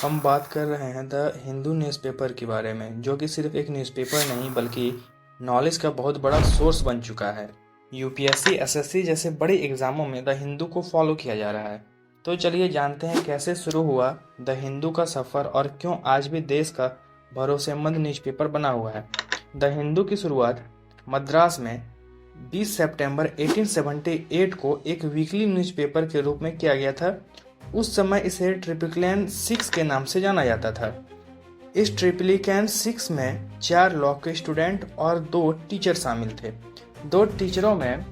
हम बात कर रहे हैं द हिंदू न्यूज़पेपर के बारे में, जो कि सिर्फ एक न्यूज़पेपर नहीं बल्कि नॉलेज का बहुत बड़ा सोर्स बन चुका है। यूपीएससी, एसएससी जैसे बड़े एग्जामों में द हिंदू को फॉलो किया जा रहा है। तो चलिए जानते हैं कैसे शुरू हुआ द हिंदू का सफ़र और क्यों आज भी देश का भरोसेमंद न्यूज़पेपर बना हुआ है। द हिंदू की शुरुआत मद्रास में 20 सितंबर 1878 को एक वीकली न्यूज़पेपर के रूप में किया गया था। उस समय इसे ट्रिप्लिकेन 6 के नाम से जाना जाता था। इस ट्रिप्लिकेन 6 में 4 लॉ के स्टूडेंट और 2 टीचर शामिल थे। 2 टीचरों में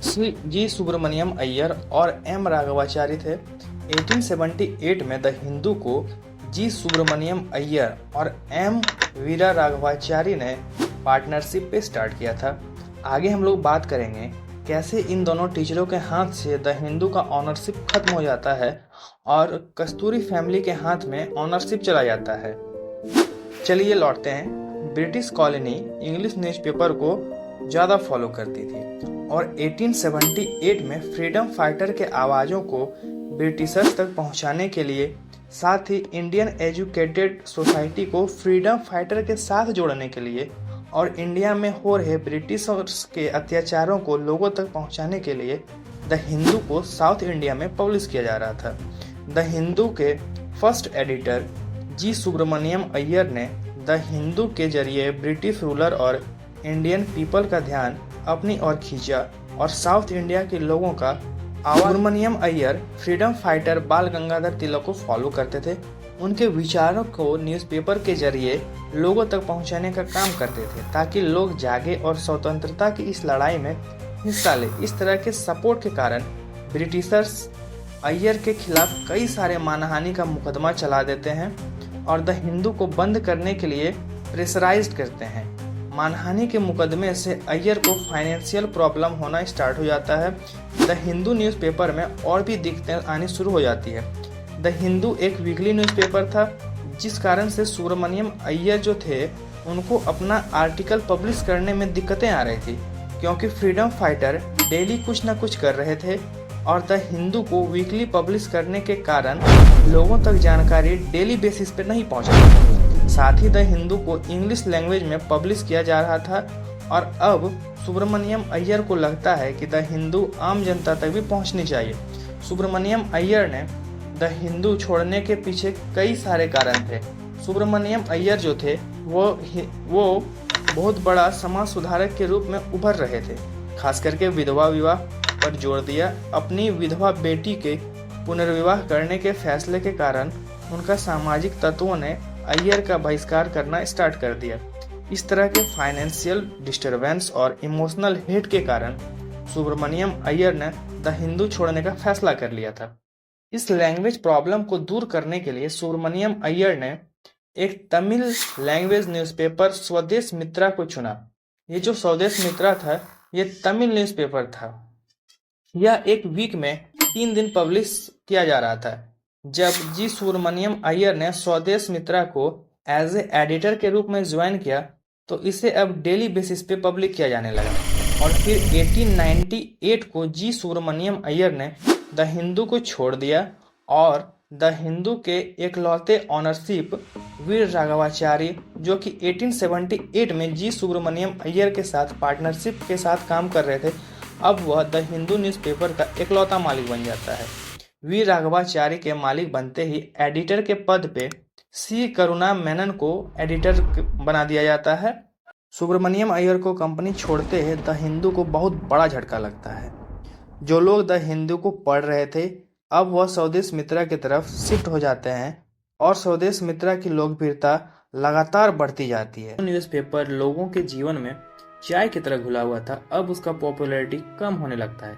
श्री जी सुब्रमण्यम अय्यर और एम राघवाचारी थे। 1878 में द हिंदू को जी सुब्रमण्यम अय्यर और एम वीरा राघवाचारी ने पार्टनरशिप पे स्टार्ट किया था। आगे हम लोग बात करेंगे कैसे इन दोनों टीचरों के हाथ से द हिंदू का ऑनरशिप खत्म हो जाता है और कस्तूरी फैमिली के हाथ में ऑनरशिप चला जाता है। चलिए लौटते हैं। ब्रिटिश कॉलोनी इंग्लिश न्यूज़पेपर को ज़्यादा फॉलो करती थी और 1878 में फ्रीडम फाइटर के आवाज़ों को ब्रिटिशर्स तक पहुंचाने के लिए, साथ ही इंडियन एजुकेटेड सोसाइटी को फ्रीडम फाइटर के साथ जोड़ने के लिए और इंडिया में हो रहे ब्रिटिशर्स के अत्याचारों को लोगों तक पहुंचाने के लिए द हिंदू को साउथ इंडिया में पब्लिश किया जा रहा था। द हिंदू के फर्स्ट एडिटर जी सुब्रमण्यम अय्यर ने द हिंदू के जरिए ब्रिटिश रूलर और इंडियन पीपल का ध्यान अपनी ओर खींचा और साउथ इंडिया के लोगों का आवाज। सुब्रमण्यम अय्यर फ्रीडम फाइटर बाल गंगाधर तिलक को फॉलो करते थे। उनके विचारों को न्यूज़पेपर के जरिए लोगों तक पहुंचाने का काम करते थे ताकि लोग जागे और स्वतंत्रता की इस लड़ाई में हिस्सा ले। इस तरह के सपोर्ट के कारण ब्रिटिशर्स अय्यर के खिलाफ कई सारे मानहानि का मुकदमा चला देते हैं और द हिंदू को बंद करने के लिए प्रेशराइज्ड करते हैं। मानहानि के मुकदमे से अय्यर को फाइनेंशियल प्रॉब्लम होना स्टार्ट हो जाता है। द हिंदू न्यूज़पेपर में और भी दिक्कतें आनी शुरू हो जाती है। द हिंदू एक वीकली न्यूज़पेपर था, जिस कारण से सुब्रमण्यम अय्यर जो थे उनको अपना आर्टिकल पब्लिश करने में दिक्कतें आ रही थी, क्योंकि फ्रीडम फाइटर डेली कुछ न कुछ कर रहे थे और द हिंदू को वीकली पब्लिश करने के कारण लोगों तक जानकारी डेली बेसिस पे नहीं पहुंच रही थी। साथ ही द हिंदू को इंग्लिश लैंग्वेज में पब्लिश किया जा रहा था और अब सुब्रमण्यम अय्यर को लगता है कि द हिंदू आम जनता तक भी पहुंचनी चाहिए। सुब्रमण्यम अय्यर ने द हिंदू छोड़ने के पीछे कई सारे कारण थे। सुब्रमण्यम अय्यर जो थे वो बहुत बड़ा समाज सुधारक के रूप में उभर रहे थे। खास करके विधवा विवाह पर जोर दिया। अपनी विधवा बेटी के पुनर्विवाह करने के फैसले के कारण उनका सामाजिक तत्वों ने अय्यर का बहिष्कार करना स्टार्ट कर दिया। इस तरह के फाइनेंशियल डिस्टरबेंस और इमोशनल हेट के कारण सुब्रमण्यम अय्यर ने द हिंदू छोड़ने का फैसला कर लिया था। इस लैंग्वेज प्रॉब्लम को दूर करने के लिए सुब्रमण्यम अय्यर ने एक तमिल लैंग्वेज न्यूज़पेपर स्वदेश मित्रा को चुना। ये जो स्वदेश मित्रा था ये तमिल न्यूज़पेपर था। यह एक वीक में 3 दिन पब्लिश किया जा रहा था। जब जी सुब्रमण्यम अय्यर ने स्वदेश मित्रा को एज ए एडिटर के रूप में ज्वाइन किया तो इसे अब डेली बेसिस पे पब्लिश किया जाने लगा और फिर 1898 को जी सुब्रमण्यम अय्यर ने द हिंदू को छोड़ दिया और द हिंदू के एकलौते ऑनरशिप वीर राघवाचारी, जो कि 1878 में जी सुब्रमण्यम अय्यर के साथ पार्टनरशिप के साथ काम कर रहे थे, अब वह द हिंदू न्यूज़पेपर का एकलौता मालिक बन जाता है। वीर राघवाचारी के मालिक बनते ही एडिटर के पद पे सी करुणा मेनन को एडिटर बना दिया जाता है। सुब्रमण्यम अय्यर को कंपनी छोड़ते ही द हिंदू को बहुत बड़ा झटका लगता है। जो लोग द हिंदू को पढ़ रहे थे अब वह स्वदेश मित्रा की तरफ शिफ्ट हो जाते हैं और स्वदेश मित्रा की लोकप्रियता लगातार बढ़ती जाती है। न्यूज़पेपर लोगों के जीवन में चाय की तरह घुला हुआ था, अब उसका पॉपुलैरिटी कम होने लगता है,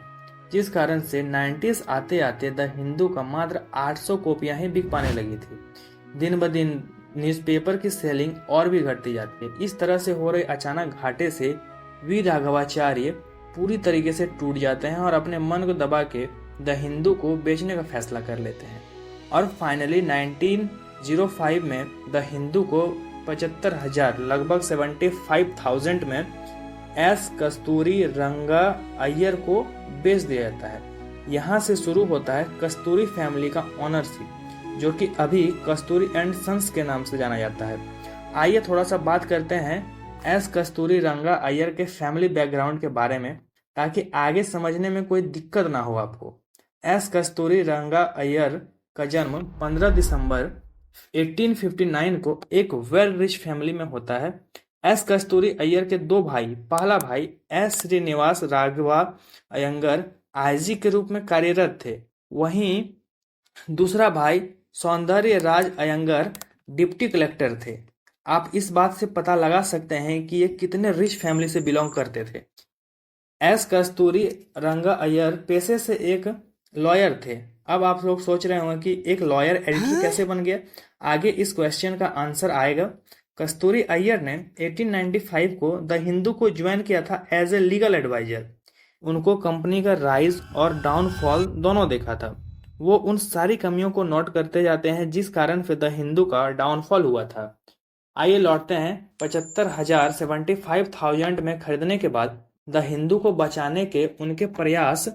जिस कारण से 90s आते आते द हिंदू का मात्र 800 कॉपियां ही बिक पाने लगी थी। दिन ब दिन न्यूज़पेपर की सेलिंग और भी घटती जाती है। इस तरह से हो रहे अचानक घाटे से वी राघवाचार्य पूरी तरीके से टूट जाते हैं और अपने मन को दबा के द हिंदू को बेचने का फैसला कर लेते हैं और फाइनली 1905 में द हिंदू को 75,000 लगभग 75,000 में एस कस्तूरी रंगा अय्यर को बेच दिया जाता है। यहाँ से शुरू होता है कस्तूरी फैमिली का ऑनरशिप। जो कि अभी कस्तूरी एंड सन्स के नाम से जाना जाता है। आइए थोड़ा सा बात करते हैं एस कस्तूरी रंगा अय्यर के फैमिली बैकग्राउंड के बारे में, ताकि आगे समझने में कोई दिक्कत ना हो आपको। एस कस्तूरी रंगा अय्यर का जन्म 15 दिसंबर 1859 को एक वेल रिच फैमिली में होता है। एस कस्तूरी अय्यर के दो भाई, पहला भाई एस श्रीनिवास राघवा अयंगर आईजी के रूप में कार्यरत थे, वहीं दूसरा भाई सौंदर्य राज अयंगर डिप्टी कलेक्टर थे। आप इस बात से पता लगा सकते हैं कि ये कितने रिच फैमिली से बिलोंग करते थे। एस कस्तूरी रंगा अय्यर पेशे से एक लॉयर थे। अब आप लोग सोच रहे होंगे कि एक लॉयर एडिटर कैसे बन गया। आगे इस क्वेश्चन का आंसर आएगा। कस्तूरी अय्यर ने 1895 को द हिंदू को ज्वाइन किया था एज ए लीगल एडवाइजर। उनको कंपनी का राइज और डाउनफॉल दोनों देखा था। वो उन सारी कमियों को नोट करते जाते हैं जिस कारण फिर द हिंदू का डाउनफॉल हुआ था। आइए लौटते हैं 75,000 में खरीदने के बाद द हिंदू को बचाने के उनके प्रयास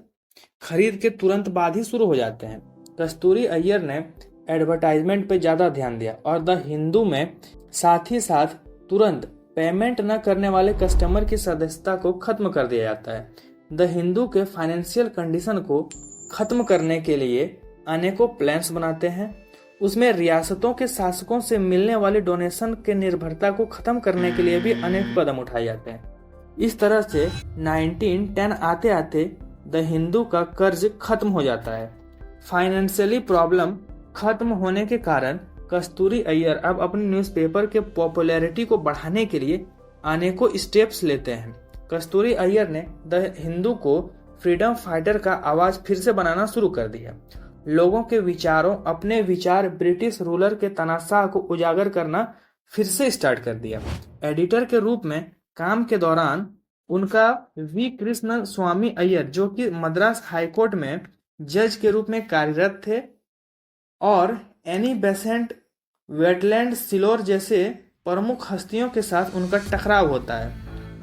खरीद के तुरंत बाद ही शुरू हो जाते हैं। कस्तूरी अय्यर ने एडवर्टाइजमेंट पे ज़्यादा ध्यान दिया और द हिंदू में साथ ही साथ तुरंत पेमेंट न करने वाले कस्टमर की सदस्यता को खत्म कर दिया जाता है। द हिंदू के फाइनेंशियल कंडीशन को खत्म करने के लिए अनेकों प्लान्स बनाते हैं। उसमें रियासतों के शासकों से मिलने वाली डोनेशन के निर्भरता को खत्म करने के लिए भी अनेक कदम उठाए जाते हैं। इस तरह से 1910 आते आते द हिंदू का कर्ज खत्म हो जाता है। फाइनेंशियली प्रॉब्लम खत्म होने के कारण कस्तूरी अय्यर अब अपने न्यूज़पेपर के पॉपुलैरिटी को बढ़ाने के लिए अनेकों स्टेप्स लेते हैं। कस्तूरी अय्यर ने द हिंदू को फ्रीडम फाइटर का आवाज फिर से बनाना शुरू कर दिया। लोगों के विचारों, अपने विचार ब्रिटिश रूलर के तानाशाह को उजागर करना फिर से स्टार्ट कर दिया। एडिटर के रूप में काम के दौरान उनका वी कृष्ण स्वामी अय्यर, जो कि मद्रास हाईकोर्ट में जज के रूप में कार्यरत थे, और एनी बेसेंट वेटलैंड सिलोर जैसे प्रमुख हस्तियों के साथ उनका टकराव होता है।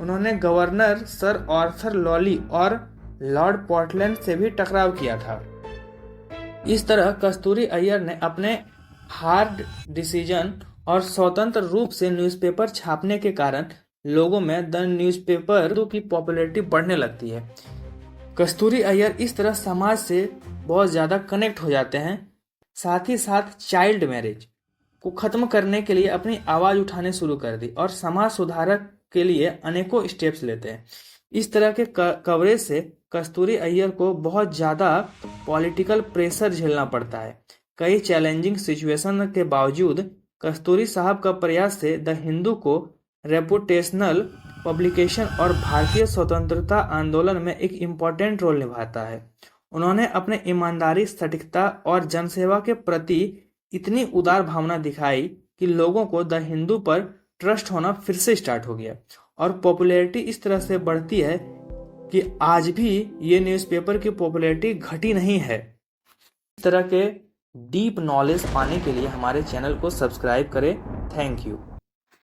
उन्होंने गवर्नर सर आर्थर लॉली और लॉर्ड पोर्टलैंड से भी टकराव किया था। इस तरह कस्तूरी अय्यर ने अपने हार्ड डिसीजन और स्वतंत्र रूप से न्यूज़पेपर छापने के कारण लोगों में द न्यूज़पेपर की पॉपुलैरिटी बढ़ने लगती है। कस्तूरी अय्यर इस तरह समाज से बहुत ज़्यादा कनेक्ट हो जाते हैं। साथ ही साथ चाइल्ड मैरिज को ख़त्म करने के लिए अपनी आवाज़ उठाने शुरू कर दी और समाज सुधारक के लिए अनेकों स्टेप्स लेते हैं। इस तरह के कवरेज से कस्तूरी अय्यर को बहुत ज़्यादा पॉलिटिकल प्रेशर झेलना पड़ता है। कई चैलेंजिंग सिचुएशन के बावजूद कस्तूरी साहब का प्रयास से द हिंदू को रेपुटेशनल पब्लिकेशन और भारतीय स्वतंत्रता आंदोलन में एक इम्पॉर्टेंट रोल निभाता है। उन्होंने अपने ईमानदारी, सटीकता और जनसेवा के प्रति इतनी उदार भावना दिखाई कि लोगों को द हिंदू पर ट्रस्ट होना फिर से स्टार्ट हो गया और पॉपुलैरिटी इस तरह से बढ़ती है कि आज भी ये न्यूज़पेपर की पॉपुलैरिटी घटी नहीं है। इस तरह के डीप नॉलेज पाने के लिए हमारे चैनल को सब्सक्राइब करें। Thank you.